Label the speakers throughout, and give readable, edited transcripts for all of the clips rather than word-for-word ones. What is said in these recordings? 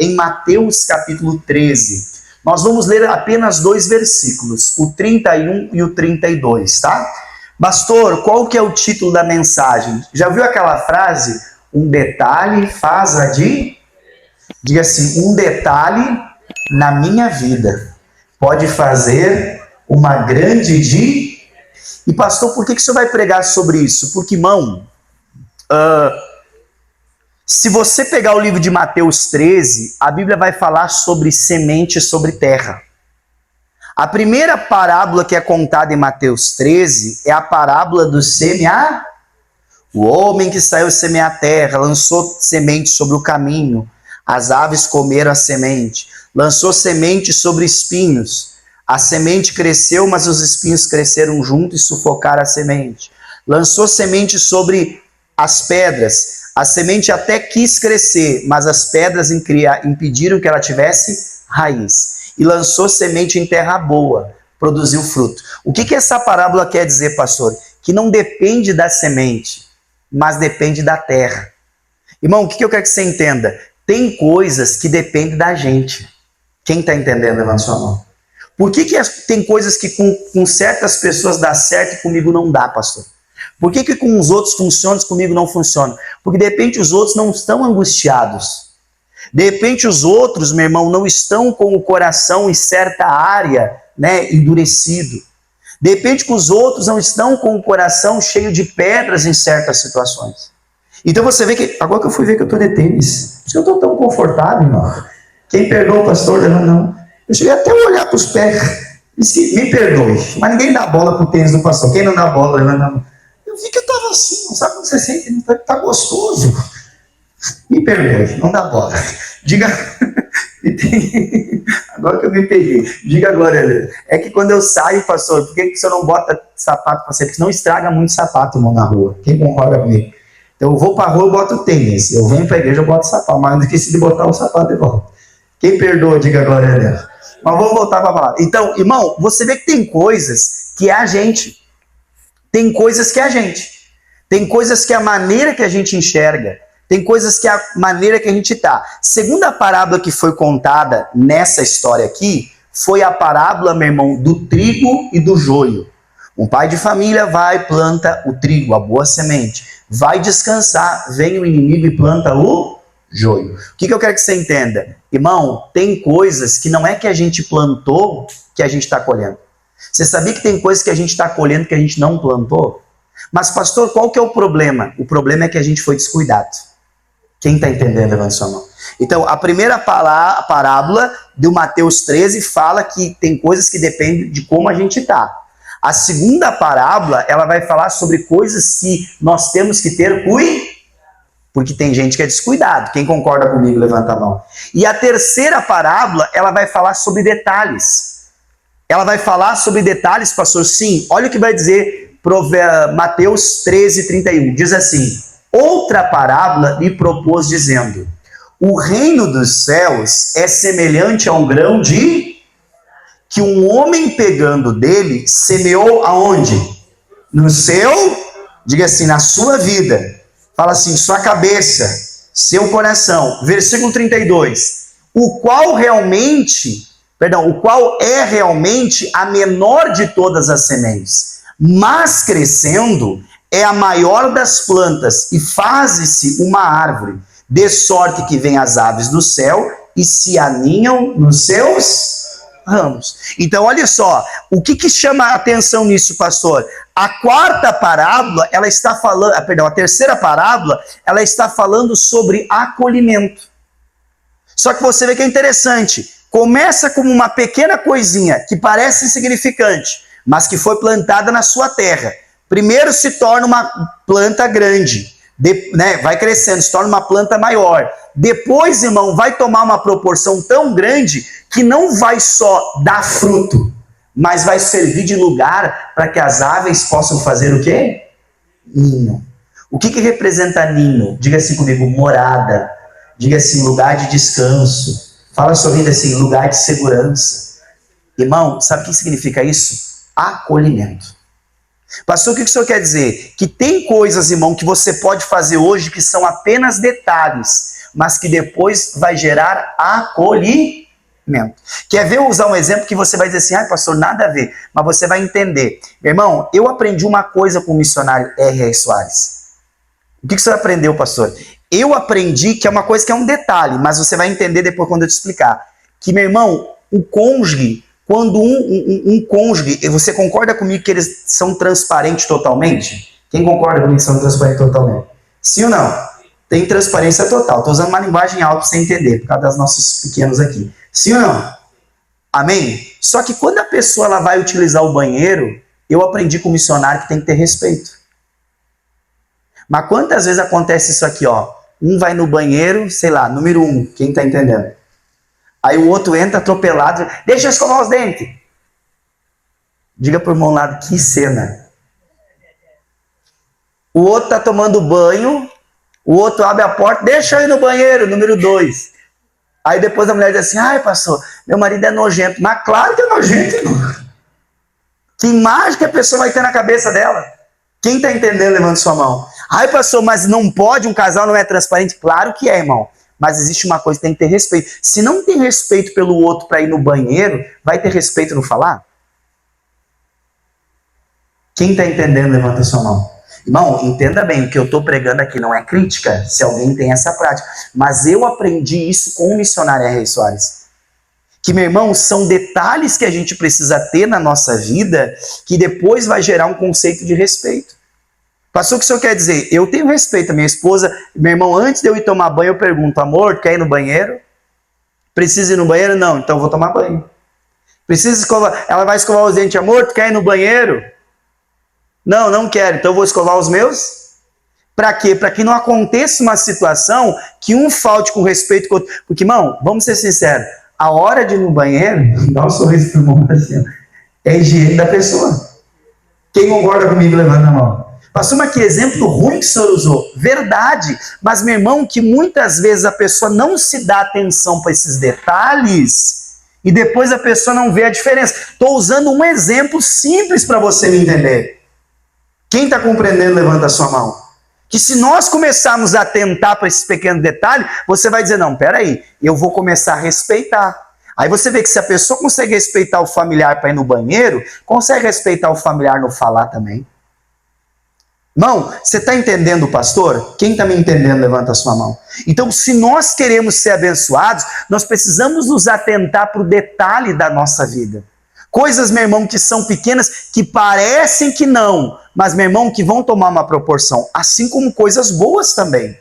Speaker 1: em Mateus capítulo 13. Nós vamos ler apenas 2 versículos, o 31 e o 32, tá? Pastor, qual que é o título da mensagem? Já viu aquela frase? Um detalhe faz a de... Diga assim, um detalhe na minha vida pode fazer uma grande de... E pastor, por que você vai pregar sobre isso? Porque, irmão, se você pegar o livro de Mateus 13, a Bíblia vai falar sobre semente sobre terra. A primeira parábola que é contada em Mateus 13 é a parábola do semear. O homem que saiu semear a terra, lançou semente sobre o caminho, as aves comeram a semente, lançou semente sobre espinhos, a semente cresceu, mas os espinhos cresceram junto e sufocaram a semente. Lançou semente sobre as pedras, a semente até quis crescer, mas as pedras impediram que ela tivesse raiz. E lançou semente em terra boa, produziu fruto. O que essa parábola quer dizer, pastor? Que não depende da semente, mas depende da terra. Irmão, o que eu quero que você entenda? Tem coisas que dependem da gente. Quem está entendendo, levanta sua mão. Por que tem coisas que com certas pessoas dá certo e comigo não dá, pastor? Por que com os outros funciona e comigo não funciona? Porque de repente os outros não estão angustiados. De repente os outros, meu irmão, não estão com o coração em certa área, né, endurecido. De repente que os outros não estão com o coração cheio de pedras em certas situações. Então você vê que, agora que eu fui ver que eu estou de tênis, por isso que eu estou tão confortável, irmão. Quem perdoa o pastor, não. Eu cheguei até a olhar para os pés, disse, me perdoe, mas ninguém dá bola para o tênis do pastor. Quem não dá bola, não. Eu vi que eu estava assim, não sabe como você sente, está gostoso. Me perdoe, não dá bola. Diga, agora que eu me peguei, diga agora, é que quando eu saio, pastor, por que você não bota sapato para você? Porque senão estraga muito sapato, irmão, na rua. Quem concorda comigo? Então eu vou para a rua, eu boto tênis. Eu venho para a igreja, eu boto sapato, mas não esqueci de botar o sapato de volta. Quem perdoa, diga glória a Deus. Mas vamos voltar para a palavra. Então, irmão, você vê que tem coisas que é a gente. Tem coisas que é a gente. Tem coisas que é a maneira que a gente enxerga. Tem coisas que é a maneira que a gente está. Segunda parábola que foi contada nessa história aqui, foi a parábola, meu irmão, do trigo e do joio. Um pai de família vai, planta o trigo, a boa semente. Vai descansar, vem o inimigo e planta o joio. O que eu quero que você entenda? Irmão, tem coisas que não é que a gente plantou que a gente está colhendo. Você sabia que tem coisas que a gente está colhendo que a gente não plantou? Mas pastor, qual que é o problema? O problema é que a gente foi descuidado. Quem está entendendo, levanta sua mão. Então, a primeira parábola do Mateus 13 fala que tem coisas que dependem de como a gente está. A segunda parábola, ela vai falar sobre coisas que nós temos que ter cuidado. Porque tem gente que é descuidado. Quem concorda comigo, levanta a mão. E a terceira parábola, ela vai falar sobre detalhes. Ela vai falar sobre detalhes, pastor. Sim, olha o que vai dizer Mateus 13, 31. Diz assim, outra parábola lhe propôs dizendo, o reino dos céus é semelhante a um grão de... que um homem pegando dele semeou aonde? No seu, diga assim, na sua vida. Fala assim, sua cabeça, seu coração. Versículo 32. O qual é realmente a menor de todas as sementes, mas crescendo é a maior das plantas e faz-se uma árvore, de sorte que vêm as aves do céu e se aninham nos seus ramos. Então, olha só, o que chama a atenção nisso, pastor? A quarta parábola, ela está falando, a terceira parábola, ela está falando sobre acolhimento. Só que você vê que é interessante, começa como uma pequena coisinha que parece insignificante, mas que foi plantada na sua terra. Primeiro se torna uma planta grande, vai crescendo, se torna uma planta maior. Depois, irmão, vai tomar uma proporção tão grande que não vai só dar fruto, mas vai servir de lugar para que as aves possam fazer o quê? Ninho. O que representa ninho? Diga assim comigo, morada. Diga assim, lugar de descanso. Fala sorrindo assim, lugar de segurança. Irmão, sabe o que significa isso? Acolhimento. Pastor, o que o senhor quer dizer? Que tem coisas, irmão, que você pode fazer hoje que são apenas detalhes, mas que depois vai gerar acolhimento. Quer ver eu usar um exemplo que você vai dizer assim, pastor, nada a ver, mas você vai entender. Meu irmão, eu aprendi uma coisa com o missionário R.R. Soares. O que você aprendeu, pastor? Eu aprendi que é uma coisa que é um detalhe, mas você vai entender depois quando eu te explicar. Que, meu irmão, o cônjuge, quando um cônjuge, você concorda comigo que eles são transparentes totalmente? Quem concorda comigo que são transparentes totalmente? Sim ou não? Tem transparência total. Estou usando uma linguagem alta para você entender, por causa das nossos pequenos aqui. Sim ou não? Amém? Só que quando a pessoa ela vai utilizar o banheiro, eu aprendi com o missionário que tem que ter respeito. Mas quantas vezes acontece isso aqui, ó? Um vai no banheiro, sei lá, número 1, quem está entendendo? Aí o outro entra atropelado, deixa eu escovar os dentes. Diga pro irmão lá, que cena. O outro tá tomando banho, o outro abre a porta, deixa eu ir no banheiro, número 2. Aí depois a mulher diz assim, ai pastor, meu marido é nojento. Mas claro que é nojento, irmão. Que imagem que a pessoa vai ter na cabeça dela? Quem está entendendo, levanta sua mão. Ai pastor, mas não pode, um casal não é transparente? Claro que é, irmão. Mas existe uma coisa, tem que ter respeito. Se não tem respeito pelo outro para ir no banheiro, vai ter respeito no falar? Quem está entendendo, levanta sua mão. Irmão, entenda bem, o que eu estou pregando aqui não é crítica, se alguém tem essa prática. Mas eu aprendi isso com o missionário R.R. Soares. Que, meu irmão, são detalhes que a gente precisa ter na nossa vida, que depois vai gerar um conceito de respeito. Pastor, o que o senhor quer dizer? Eu tenho respeito à minha esposa. Meu irmão, antes de eu ir tomar banho, eu pergunto, amor, quer ir no banheiro? Precisa ir no banheiro? Não, então eu vou tomar banho. Precisa escovar? Ela vai escovar os dentes, amor, tu quer ir no banheiro? Não, não quero, então eu vou escovar os meus? Para quê? Para que não aconteça uma situação que um falte com respeito com o outro. Porque, irmão, vamos ser sinceros, a hora de ir no banheiro, dá um sorriso pro irmão assim, é a higiene da pessoa. Quem concorda comigo, levanta a mão. Pastor, mas que exemplo ruim que o senhor usou. Verdade, mas meu irmão, que muitas vezes a pessoa não se dá atenção para esses detalhes e depois a pessoa não vê a diferença. Estou usando um exemplo simples para você me entender. Quem está compreendendo, levanta a sua mão. Que se nós começarmos a atentar para esses pequenos detalhes, você vai dizer, não, peraí, eu vou começar a respeitar. Aí você vê que se a pessoa consegue respeitar o familiar para ir no banheiro, consegue respeitar o familiar no falar também. Irmão, você está entendendo, pastor? Quem está me entendendo, levanta a sua mão. Então, se nós queremos ser abençoados, nós precisamos nos atentar para o detalhe da nossa vida. Coisas, meu irmão, que são pequenas, que parecem que não, mas, meu irmão, que vão tomar uma proporção. Assim como coisas boas também.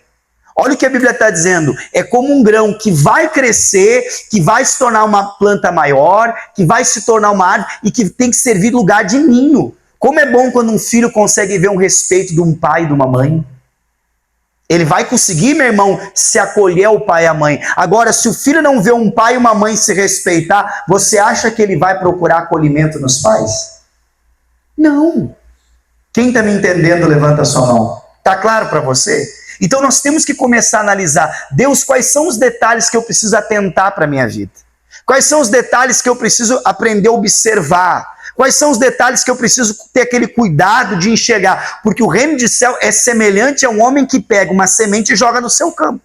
Speaker 1: Olha o que a Bíblia está dizendo. É como um grão que vai crescer, que vai se tornar uma planta maior, que vai se tornar uma árvore e que tem que servir lugar de ninho. Como é bom quando um filho consegue ver um respeito de um pai e de uma mãe. Ele vai conseguir, meu irmão, se acolher ao pai e à mãe. Agora, se o filho não vê um pai e uma mãe se respeitar, você acha que ele vai procurar acolhimento nos pais? Não. Quem está me entendendo, levanta a sua mão. Está claro para você? Então nós temos que começar a analisar. Deus, quais são os detalhes que eu preciso atentar para a minha vida? Quais são os detalhes que eu preciso aprender a observar? Quais são os detalhes que eu preciso ter aquele cuidado de enxergar? Porque o reino de céu é semelhante a um homem que pega uma semente e joga no seu campo.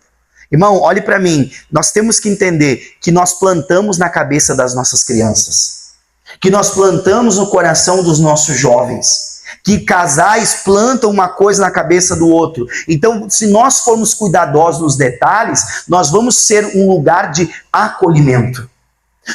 Speaker 1: Irmão, olhe para mim. Nós temos que entender que nós plantamos na cabeça das nossas crianças. Que nós plantamos no coração dos nossos jovens. Que casais plantam uma coisa na cabeça do outro. Então, se nós formos cuidadosos nos detalhes, nós vamos ser um lugar de acolhimento.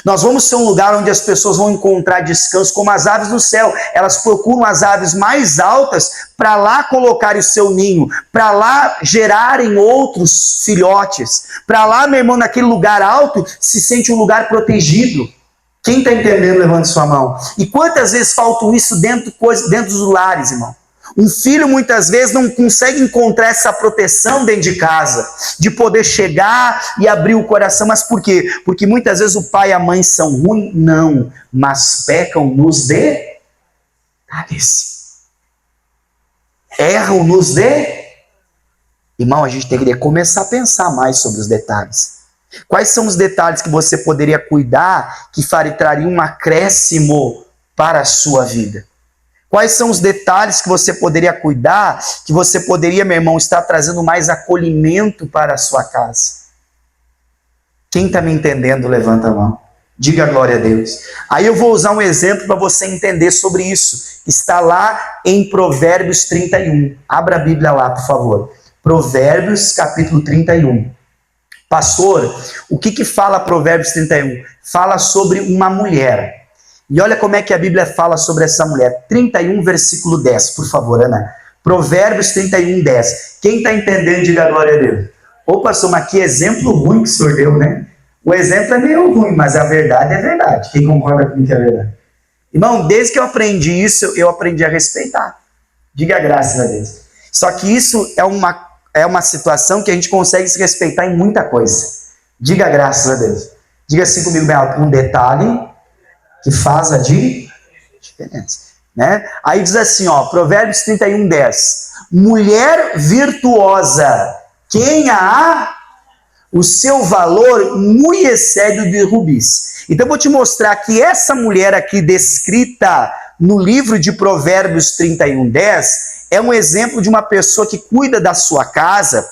Speaker 1: Nós vamos ser um lugar onde as pessoas vão encontrar descanso, como as aves do céu. Elas procuram as aves mais altas para lá colocarem o seu ninho, para lá gerarem outros filhotes. Para lá, meu irmão, naquele lugar alto, se sente um lugar protegido. Quem está entendendo, levante sua mão. E quantas vezes falta isso dentro dos lares, irmão? Um filho muitas vezes não consegue encontrar essa proteção dentro de casa, de poder chegar e abrir o coração. Mas por quê? Porque muitas vezes o pai e a mãe são ruins? Não, mas pecam nos detalhes. Erram nos detalhes. Irmão, a gente teria que começar a pensar mais sobre os detalhes. Quais são os detalhes que você poderia cuidar que traria um acréscimo para a sua vida? Quais são os detalhes que você poderia cuidar, que você poderia, meu irmão, estar trazendo mais acolhimento para a sua casa? Quem está me entendendo, levanta a mão. Diga glória a Deus. Aí eu vou usar um exemplo para você entender sobre isso. Está lá em Provérbios 31. Abra a Bíblia lá, por favor. Provérbios, capítulo 31. Pastor, o que fala Provérbios 31? Fala sobre uma mulher. E olha como é que a Bíblia fala sobre essa mulher. 31, versículo 10, por favor, Ana. Provérbios 31, 10. Quem está entendendo, diga glória a Deus. Ô, pastor, mas que exemplo ruim que o senhor deu, né? O exemplo é meio ruim, mas a verdade é verdade. Quem concorda comigo que é verdade? Irmão, desde que eu aprendi isso, eu aprendi a respeitar. Diga graças a Deus. Só que isso é uma situação que a gente consegue se respeitar em muita coisa. Diga graças a Deus. Diga assim comigo, bem alto, um detalhe que faz a diferença. Né? Aí diz assim, ó, Provérbios 31, 10. Mulher virtuosa, quem a há? O seu valor muito excede o de rubis. Então eu vou te mostrar que essa mulher aqui descrita no livro de Provérbios 31, 10 é um exemplo de uma pessoa que cuida da sua casa,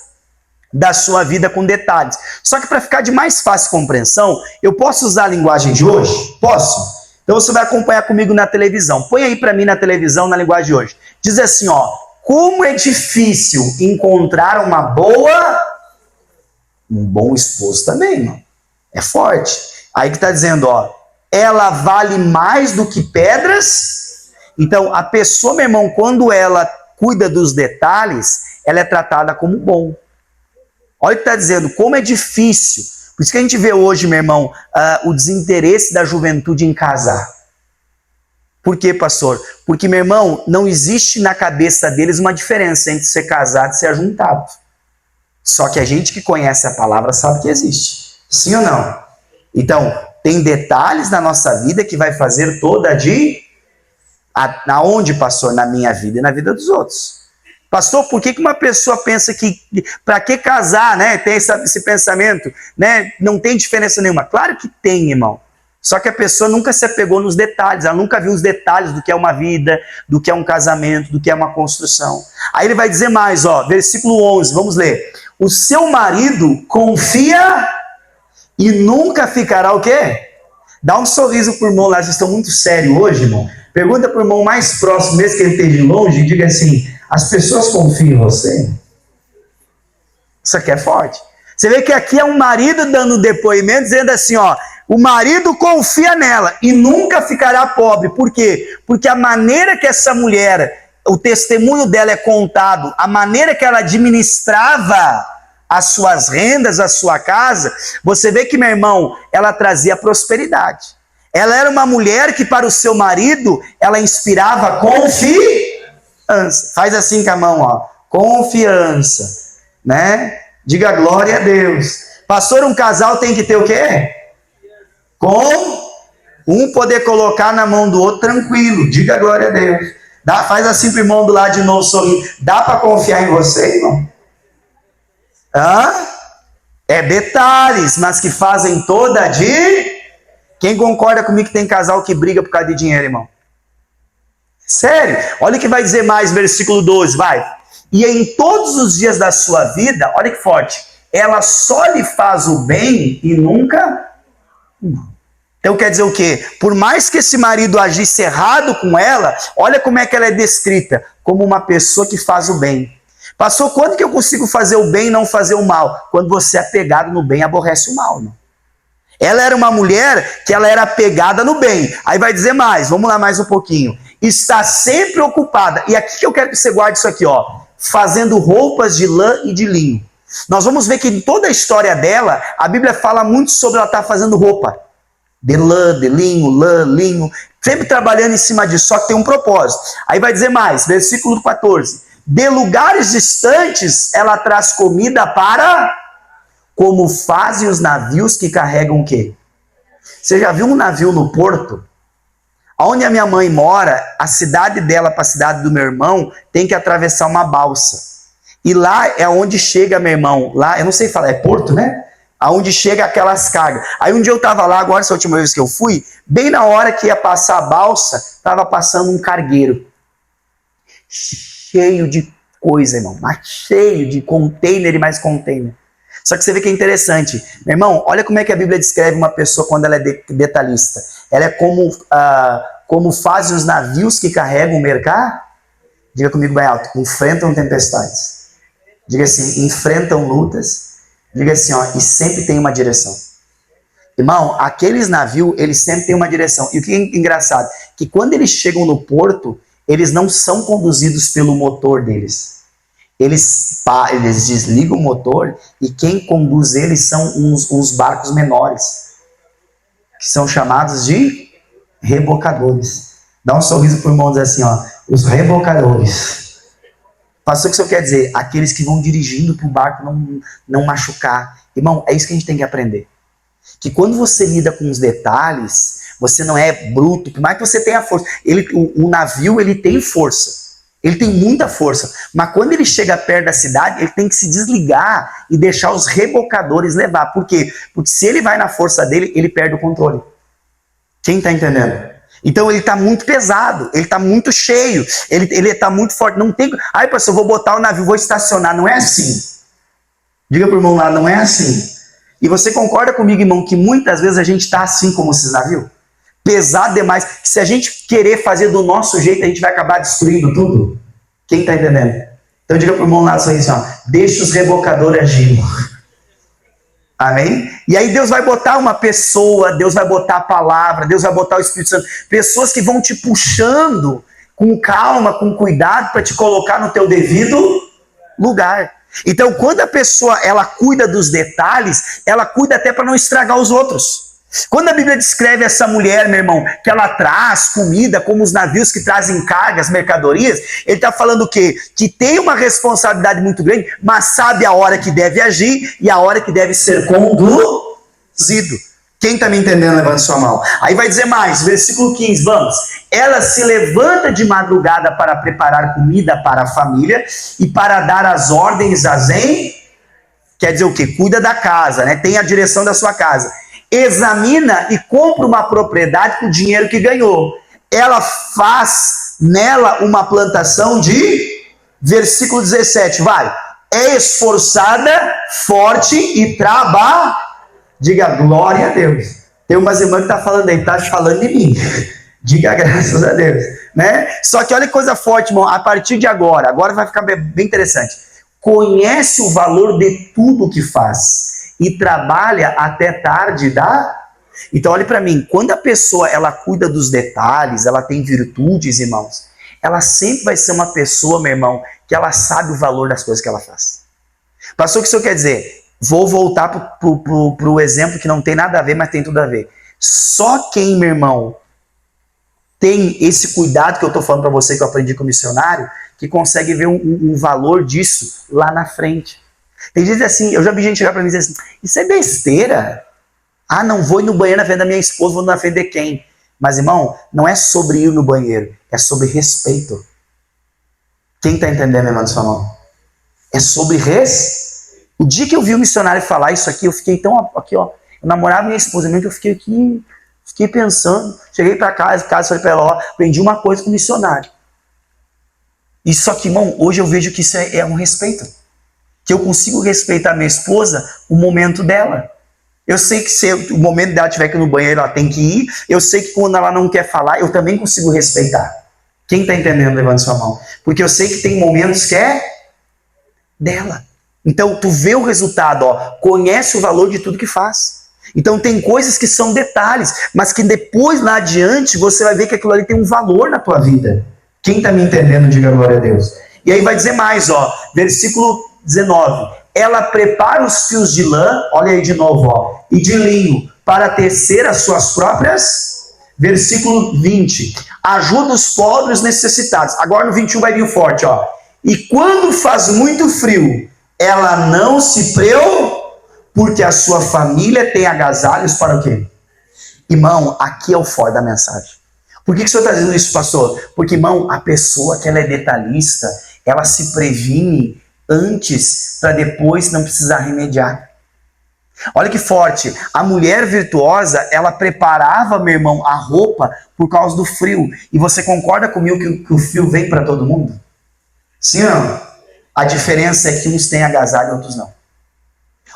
Speaker 1: da sua vida com detalhes. Só que para ficar de mais fácil compreensão, eu posso usar a linguagem de hoje? Posso? Então você vai acompanhar comigo na televisão. Põe aí para mim na televisão, na linguagem de hoje. Diz assim, ó, como é difícil encontrar um bom esposo também, irmão. É forte. Aí que está dizendo, ó, ela vale mais do que pedras. Então, a pessoa, meu irmão, quando ela cuida dos detalhes, ela é tratada como bom. Olha o que está dizendo, como é difícil. Por isso que a gente vê hoje, meu irmão, o desinteresse da juventude em casar. Por quê, pastor? Porque, meu irmão, não existe na cabeça deles uma diferença entre ser casado e ser ajuntado. Só que a gente que conhece a palavra sabe que existe. Sim ou não? Então, tem detalhes na nossa vida que vai fazer toda aonde, pastor? Na minha vida e na vida dos outros. Pastor, por que uma pessoa pensa que para que casar, né? Tem esse pensamento, né? Não tem diferença nenhuma. Claro que tem, irmão. Só que a pessoa nunca se apegou nos detalhes, ela nunca viu os detalhes do que é uma vida, do que é um casamento, do que é uma construção. Aí ele vai dizer mais, ó, versículo 11, vamos ler. O seu marido confia e nunca ficará o quê? Dá um sorriso pro irmão lá, vocês estão muito sérios hoje, irmão. Pergunta pro irmão mais próximo, mesmo que ele esteja de longe, e diga assim, as pessoas confiam em você? Isso aqui é forte. Você vê que aqui é um marido dando depoimento, dizendo assim, ó, o marido confia nela e nunca ficará pobre. Por quê? Porque a maneira que essa mulher, o testemunho dela é contado, a maneira que ela administrava as suas rendas, a sua casa, você vê que, meu irmão, ela trazia prosperidade. Ela era uma mulher que para o seu marido, ela inspirava confiança. Faz assim com a mão, ó, confiança, né? Diga glória a Deus. Pastor, um casal tem que ter o quê? Com um poder colocar na mão do outro tranquilo. Diga glória a Deus. Faz assim pro irmão do lado de novo, sorrindo. Dá para confiar em você, irmão? É detalhes, mas que fazem toda Quem concorda comigo que tem casal que briga por causa de dinheiro, irmão? Sério? Olha o que vai dizer mais, versículo 12, vai. E em todos os dias da sua vida, olha que forte, ela só lhe faz o bem e nunca... Então quer dizer o quê? Por mais que esse marido agisse errado com ela, olha como é que ela é descrita, como uma pessoa que faz o bem. Pastor, quando que eu consigo fazer o bem e não fazer o mal? Quando você é apegado no bem, aborrece o mal. Não? Ela era uma mulher que ela era apegada no bem. Aí vai dizer mais, vamos lá mais um pouquinho. Está sempre ocupada. E aqui que eu quero que você guarde isso aqui, ó. Fazendo roupas de lã e de linho. Nós vamos ver que em toda a história dela, a Bíblia fala muito sobre ela estar fazendo roupa. De lã, de linho, lã, linho. Sempre trabalhando em cima disso, só que tem um propósito. Aí vai dizer mais, versículo 14. De lugares distantes, ela traz comida para... Como fazem os navios que carregam o quê? Você já viu um navio no porto? Onde a minha mãe mora, a cidade dela para a cidade do meu irmão, tem que atravessar uma balsa. E lá é onde chega, meu irmão, lá, eu não sei falar, é porto, né? Aonde chega aquelas cargas. Aí um dia eu estava lá, agora essa última vez que eu fui, bem na hora que ia passar a balsa, estava passando um cargueiro. Cheio de coisa, irmão, mas cheio de container e mais container. Só que você vê que é interessante. Meu irmão, olha como é que a Bíblia descreve uma pessoa quando ela é detalhista. Ela é como fazem os navios que carregam o mercado. Diga comigo bem alto. Enfrentam tempestades. Diga assim, enfrentam lutas. Diga assim, ó, e sempre tem uma direção. Irmão, aqueles navios, eles sempre têm uma direção. E o que é engraçado? Que quando eles chegam no porto, eles não são conduzidos pelo motor deles. Eles desligam o motor e quem conduz eles são uns barcos menores, que são chamados de rebocadores. Dá um sorriso pro irmão e diz assim, ó, os rebocadores. Pastor, o que isso quer dizer? Aqueles que vão dirigindo para o barco não machucar. Irmão, é isso que a gente tem que aprender. Que quando você lida com os detalhes, você não é bruto, por mais que você tenha força. O navio, ele tem força. Ele tem muita força. Mas quando ele chega perto da cidade, ele tem que se desligar e deixar os rebocadores levar. Por quê? Porque se ele vai na força dele, ele perde o controle. Quem está entendendo? Então ele está muito pesado, ele está muito cheio, ele está muito forte. Não tem. Ai, pastor, eu vou botar o navio, vou estacionar. Não é assim. Diga para o irmão lá, não é assim. E você concorda comigo, irmão, que muitas vezes a gente está assim como esses navios? Pesado demais. Que se a gente querer fazer do nosso jeito, a gente vai acabar destruindo tudo. Quem está entendendo? Então diga para o irmão lá assim, ó, deixa os rebocadores agir. Amém? E aí Deus vai botar uma pessoa, Deus vai botar a palavra, Deus vai botar o Espírito Santo. Pessoas que vão te puxando com calma, com cuidado, para te colocar no teu devido lugar. Então, quando a pessoa ela cuida dos detalhes, ela cuida até para não estragar os outros. Quando a Bíblia descreve essa mulher, meu irmão, que ela traz comida, como os navios que trazem cargas, mercadorias, ele está falando o quê? Que tem uma responsabilidade muito grande, mas sabe a hora que deve agir e a hora que deve ser conduzido. Quem está me entendendo, levante sua mão. Aí vai dizer mais, versículo 15, vamos. Ela se levanta de madrugada para preparar comida para a família e para dar as ordens quer dizer o quê? Cuida da casa, né? Tem a direção da sua casa. Examina e compra uma propriedade com o dinheiro que ganhou. Ela faz nela uma plantação de, versículo 17, vai. É esforçada, forte e trabalha. Diga glória a Deus. Tem umas irmãs que estão falando aí, está falando de mim. Diga graças a Deus. Né? Só que olha que coisa forte, irmão. A partir de agora vai ficar bem interessante. Conhece o valor de tudo que faz e trabalha até tarde Então olhe para mim, quando a pessoa ela cuida dos detalhes, ela tem virtudes, irmãos, ela sempre vai ser uma pessoa, meu irmão, que ela sabe o valor das coisas que ela faz. Pastor, o que isso quer dizer? Vou voltar para o exemplo que não tem nada a ver, mas tem tudo a ver. Só quem, meu irmão, tem esse cuidado que eu estou falando para você, que eu aprendi com o missionário, que consegue ver um valor disso lá na frente. Tem gente assim, eu já vi gente chegar para mim e dizer assim, isso é besteira. Ah, não vou ir no banheiro na frente da minha esposa, vou na frente de quem? Mas, irmão, não é sobre ir no banheiro, é sobre respeito. Quem está entendendo, irmão, de sua mão? É sobre respeito. O dia que eu vi o missionário falar isso aqui, eu fiquei tão aqui, ó. Eu namorava minha esposa, mesmo que eu fiquei aqui, fiquei pensando. Cheguei para casa, falei para ela, ó, aprendi uma coisa com o missionário. E só que, irmão, hoje eu vejo que isso é um respeito. Que eu consigo respeitar minha esposa, o momento dela. Eu sei que se o momento dela estiver aqui no banheiro, ela tem que ir. Eu sei que quando ela não quer falar, eu também consigo respeitar. Quem está entendendo, levante sua mão. Porque eu sei que tem momentos que é dela. Então, tu vê o resultado, ó, conhece o valor de tudo que faz. Então, tem coisas que são detalhes, mas que depois, lá adiante, você vai ver que aquilo ali tem um valor na tua vida. Quem está me entendendo, diga glória a Deus. E aí vai dizer mais, ó, versículo 19. Ela prepara os fios de lã, olha aí de novo, ó, e de linho, para tecer as suas próprias. Versículo 20. Ajuda os pobres necessitados. Agora no 21 vai vir o forte, ó. E quando faz muito frio, ela não se preocupa, porque a sua família tem agasalhos para o quê? Irmão, aqui é o forte da mensagem. Por que o senhor está dizendo isso, pastor? Porque, irmão, a pessoa que ela é detalhista, ela se previne antes para depois não precisar remediar. Olha que forte. A mulher virtuosa, ela preparava, meu irmão, a roupa por causa do frio. E você concorda comigo que o frio vem para todo mundo? Sim ou não? A diferença é que uns têm agasalho e outros não.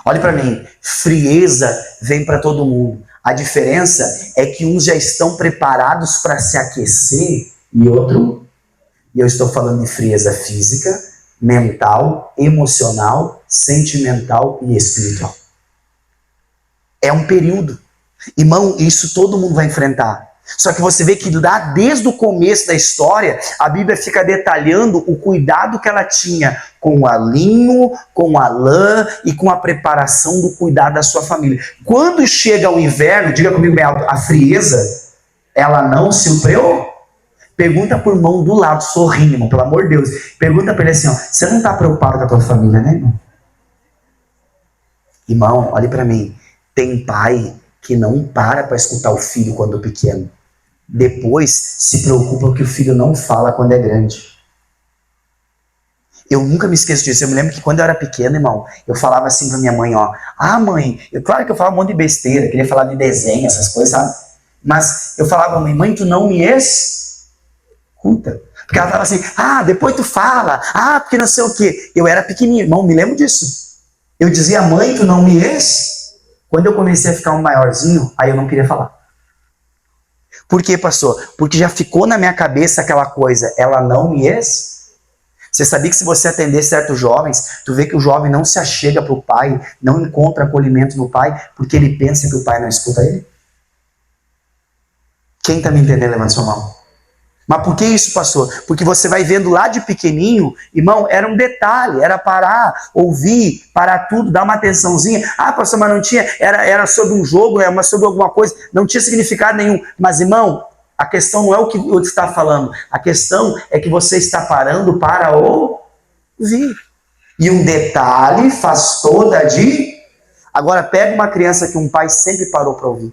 Speaker 1: Olhe para mim, frieza vem para todo mundo. A diferença é que uns já estão preparados para se aquecer e eu estou falando de frieza física, mental, emocional, sentimental e espiritual. É um período. Irmão, isso todo mundo vai enfrentar. Só que você vê que lá desde o começo da história, a Bíblia fica detalhando o cuidado que ela tinha com o linho, com a lã e com a preparação do cuidado da sua família. Quando chega o inverno, diga comigo bem alto, a frieza, ela não se preocupa. Pergunta por mão do lado, sorrindo, irmão, pelo amor de Deus. Pergunta para ele assim, ó, você não está preocupado com a tua família, né, irmão? Irmão, olhe para mim. Tem pai que não para escutar o filho quando pequeno. Depois se preocupa que o filho não fala quando é grande. Eu nunca me esqueço disso. Eu me lembro que quando eu era pequeno, irmão, eu falava assim pra minha mãe, ó. Ah, mãe, claro que eu falava um monte de besteira, queria falar de desenho, essas coisas, sabe? Mas eu falava, mãe, tu não me escuta. Porque ela falava assim, ah, depois tu fala, ah, porque não sei o quê. Eu era pequenininho, irmão, me lembro disso. Eu dizia, mãe, tu não me Quando eu comecei a ficar um maiorzinho, aí eu não queria falar. Por quê, pastor? Porque já ficou na minha cabeça aquela coisa, ela não me Você sabia que se você atender certos jovens, tu vê que o jovem não se achega para o pai, não encontra acolhimento no pai, porque ele pensa que o pai não escuta ele? Quem está me entendendo, levanta sua mão. Mas por que isso, pastor? Porque você vai vendo lá de pequenininho, irmão, era um detalhe, era parar, ouvir, parar tudo, dar uma atençãozinha. Ah, pastor, mas não tinha, era sobre um jogo, era sobre alguma coisa, não tinha significado nenhum. Mas, irmão, a questão não é o que eu está falando, a questão é que você está parando para ouvir. E um detalhe faz toda a Agora, pega uma criança que um pai sempre parou para ouvir.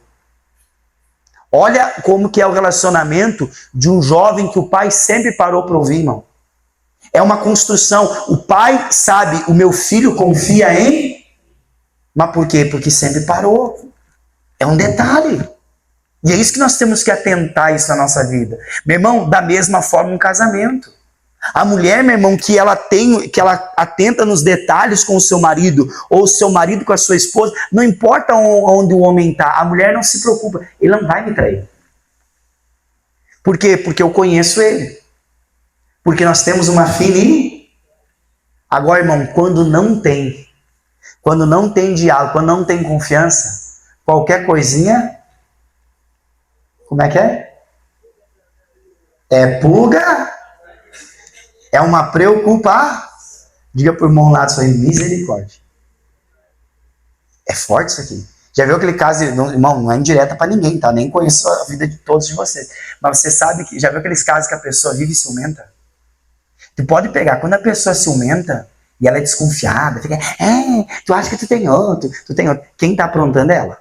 Speaker 1: Olha como que é o relacionamento de um jovem que o pai sempre parou para ouvir, irmão. É uma construção. O pai sabe, o meu filho confia em... Mas por quê? Porque sempre parou. É um detalhe. E é isso que nós temos que atentar isso na nossa vida. Meu irmão, da mesma forma um casamento. A mulher, meu irmão, que ela atenta nos detalhes com o seu marido, ou o seu marido com a sua esposa, não importa onde o homem está, a mulher não se preocupa, ele não vai me trair. Por quê? Porque eu conheço ele. Porque nós temos uma filha. Agora, irmão, quando não tem diálogo, quando não tem confiança, qualquer coisinha, como é que é? É pulga. É uma preocupação. Diga para o irmão lá do seu misericórdia. É forte isso aqui. Já viu aquele caso, irmão, não é indireta para ninguém, tá? Nem conheço a vida de todos de vocês. Mas você sabe que, já viu aqueles casos que a pessoa vive ciumenta? Tu pode pegar, quando a pessoa é ciumenta e ela é desconfiada, fica, tu acha que tu tem outro. Quem tá aprontando é ela.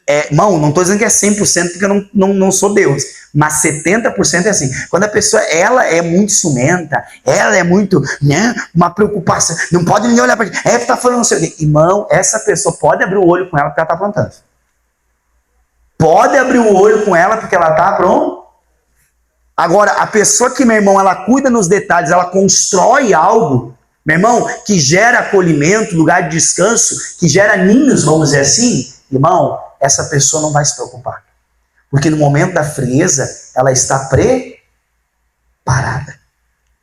Speaker 1: Irmão, não estou dizendo que é 100% porque eu não sou Deus, mas 70% é assim. Quando a pessoa, ela é muito ciumenta, ela é muito, né, uma preocupação, não pode ninguém olhar para ti, tu tá falando não sei o quê. Irmão, essa pessoa pode abrir o olho com ela porque ela está aprontando. Pode abrir o olho com ela porque ela está pronta. Agora, a pessoa que, meu irmão, ela cuida nos detalhes, ela constrói algo, meu irmão, que gera acolhimento, lugar de descanso, que gera ninhos, vamos dizer assim, irmão, essa pessoa não vai se preocupar. Porque no momento da frieza, ela está preparada.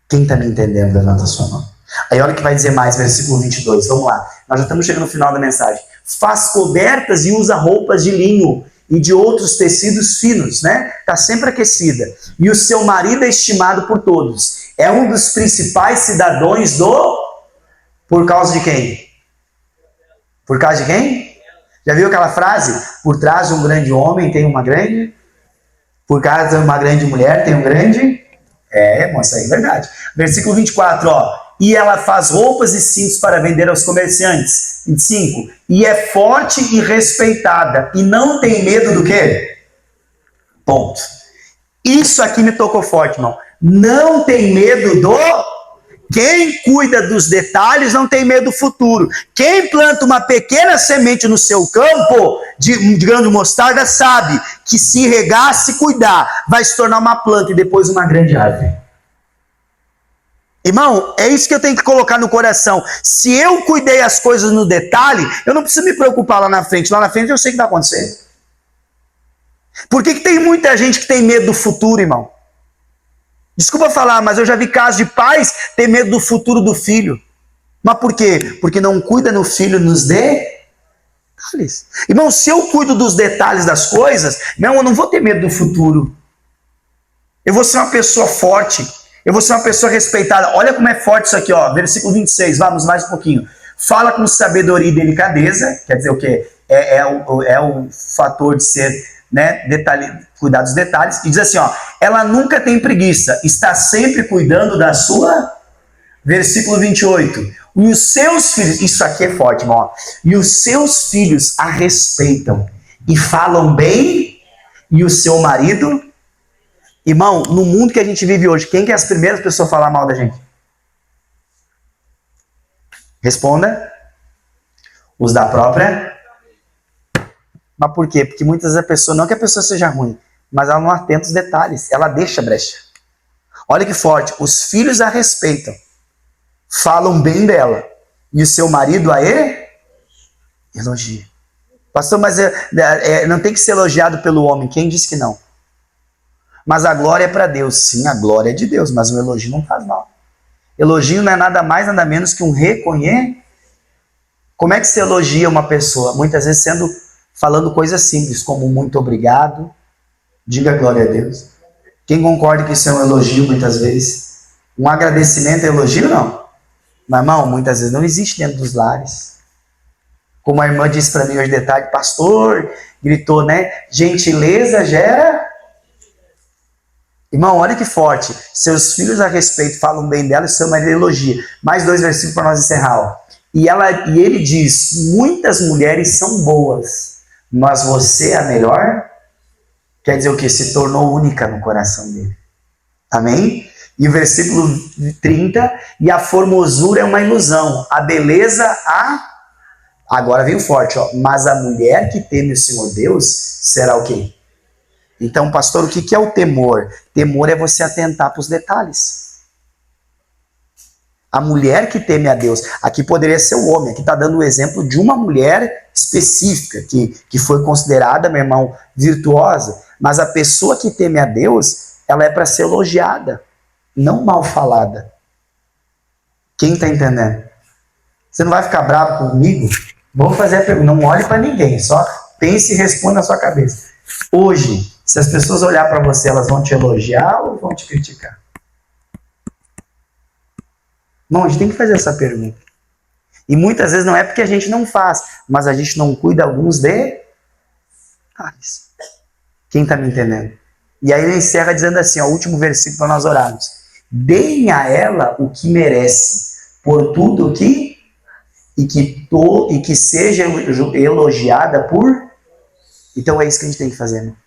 Speaker 1: Quem está me entendendo, levanta a sua mão. Aí olha o que vai dizer mais, versículo 22. Vamos lá. Nós já estamos chegando no final da mensagem. Faz cobertas e usa roupas de linho e de outros tecidos finos, né? Está sempre aquecida. E o seu marido é estimado por todos. É um dos principais cidadãos Por causa de quem? Por causa de quem? Já viu aquela frase? Por trás de um grande homem tem uma grande... Por trás de uma grande mulher tem um grande... irmão, isso aí é verdade. Versículo 24, ó. E ela faz roupas e cintos para vender aos comerciantes. 25. E é forte e respeitada. E não tem medo do quê? Ponto. Isso aqui me tocou forte, irmão. Não tem medo do... Quem cuida dos detalhes não tem medo do futuro. Quem planta uma pequena semente no seu campo de grão de mostarda sabe que se regar, se cuidar, vai se tornar uma planta e depois uma grande árvore. Irmão, é isso que eu tenho que colocar no coração. Se eu cuidei as coisas no detalhe, eu não preciso me preocupar lá na frente. Lá na frente eu sei o que vai acontecer. Por que tem muita gente que tem medo do futuro, irmão? Desculpa falar, mas eu já vi casos de pais ter medo do futuro do filho. Mas por quê? Porque não cuida no filho nos detalhes. Irmão, se eu cuido dos detalhes das coisas, não, eu não vou ter medo do futuro. Eu vou ser uma pessoa forte. Eu vou ser uma pessoa respeitada. Olha como é forte isso aqui, ó. Versículo 26, vamos mais um pouquinho. Fala com sabedoria e delicadeza. Quer dizer o quê? É o fator de ser, né, cuidar dos detalhes. E diz assim, ó. Ela nunca tem preguiça. Está sempre cuidando da sua... Versículo 28. E os seus filhos... Isso aqui é forte, irmão. Ó. E os seus filhos a respeitam. E falam bem. E o seu marido... Irmão, no mundo que a gente vive hoje, quem que é as primeiras pessoas a falar mal da gente? Responda. Os da própria. Mas por quê? Porque muitas vezes a pessoa, não que a pessoa seja ruim, mas ela não atenta aos detalhes, ela deixa brecha. Olha que forte, os filhos a respeitam, falam bem dela, e o seu marido a elogia. Pastor, mas não tem que ser elogiado pelo homem, quem disse que não? Mas a glória é para Deus. Sim, a glória é de Deus, mas um elogio não faz mal. Elogio não é nada mais, nada menos que um reconhecimento. Como é que se elogia uma pessoa? Muitas vezes falando coisas simples, como muito obrigado, diga glória a Deus. Quem concorda que isso é um elogio muitas vezes? Um agradecimento é elogio, não? Mas, irmão, muitas vezes não existe dentro dos lares. Como a irmã disse para mim hoje de tarde, pastor, gritou, né? Gentileza gera... Irmão, olha que forte. Seus filhos a respeito falam bem dela e seu marido elogia. Mais 2 versículos para nós encerrar. Ó. E ele diz, muitas mulheres são boas, mas você é a melhor? Quer dizer o que? Se tornou única no coração dele. Amém? E o versículo 30, e a formosura é uma ilusão, a beleza Agora vem o forte, ó. Mas a mulher que teme o Senhor Deus será o quê? Então, pastor, o que é o temor? Temor é você atentar para os detalhes. A mulher que teme a Deus, aqui poderia ser o homem, aqui está dando o exemplo de uma mulher específica, que foi considerada, meu irmão, virtuosa, mas a pessoa que teme a Deus, ela é para ser elogiada, não mal falada. Quem está entendendo? Você não vai ficar bravo comigo? Vamos fazer a pergunta, não olhe para ninguém, só pense e responda na sua cabeça. Hoje, se as pessoas olhar para você, elas vão te elogiar ou vão te criticar? Não, a gente tem que fazer essa pergunta. E muitas vezes não é porque a gente não faz, mas a gente não cuida alguns detalhes. Quem está me entendendo? E aí ele encerra dizendo assim, ó, o último versículo para nós orarmos. Deem a ela o que merece, por tudo que e que seja elogiada por... Então é isso que a gente tem que fazer, irmão.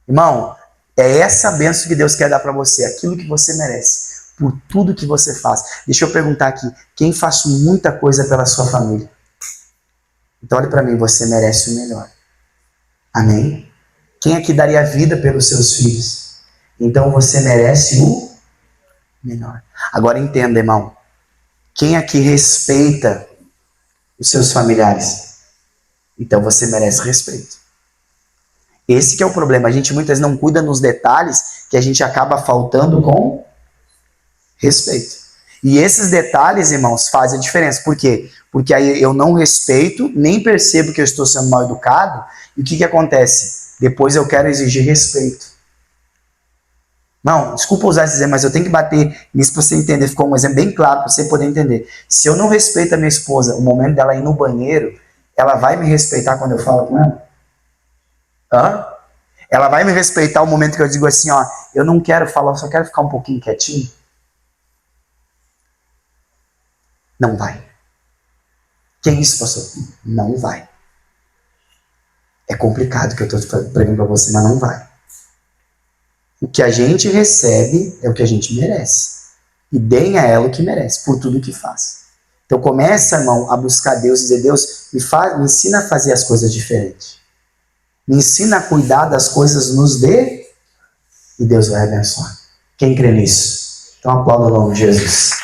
Speaker 1: Irmão, é essa bênção que Deus quer dar para você, aquilo que você merece, por tudo que você faz. Deixa eu perguntar aqui, quem faz muita coisa pela sua família? Então olha para mim, você merece o melhor. Amém? Quem aqui daria a vida pelos seus filhos? Então você merece o melhor. Agora entenda, irmão, quem aqui respeita os seus familiares? Então você merece respeito. Esse que é o problema, a gente muitas vezes não cuida nos detalhes que a gente acaba faltando com respeito. E esses detalhes, irmãos, fazem a diferença. Por quê? Porque aí eu não respeito, nem percebo que eu estou sendo mal educado, e o que acontece? Depois eu quero exigir respeito. Não, desculpa usar esse exemplo, mas eu tenho que bater nisso para você entender. Ficou um exemplo bem claro para você poder entender. Se eu não respeito a minha esposa, o momento dela ir no banheiro, ela vai me respeitar quando eu falo com ela? Hã? Ela vai me respeitar o momento que eu digo assim, ó, eu não quero falar, eu só quero ficar um pouquinho quietinho? Não vai. Que isso, pastor? Não vai. É complicado que eu estou pregando para você, mas não vai. O que a gente recebe é o que a gente merece. E deem a ela o que merece, por tudo que faz. Então começa, irmão, a buscar Deus e dizer, Deus, me ensina a fazer as coisas diferentes. Me ensina a cuidar das coisas nos dê e Deus vai abençoar. Quem crê nisso? Então aplauda o nome de Jesus.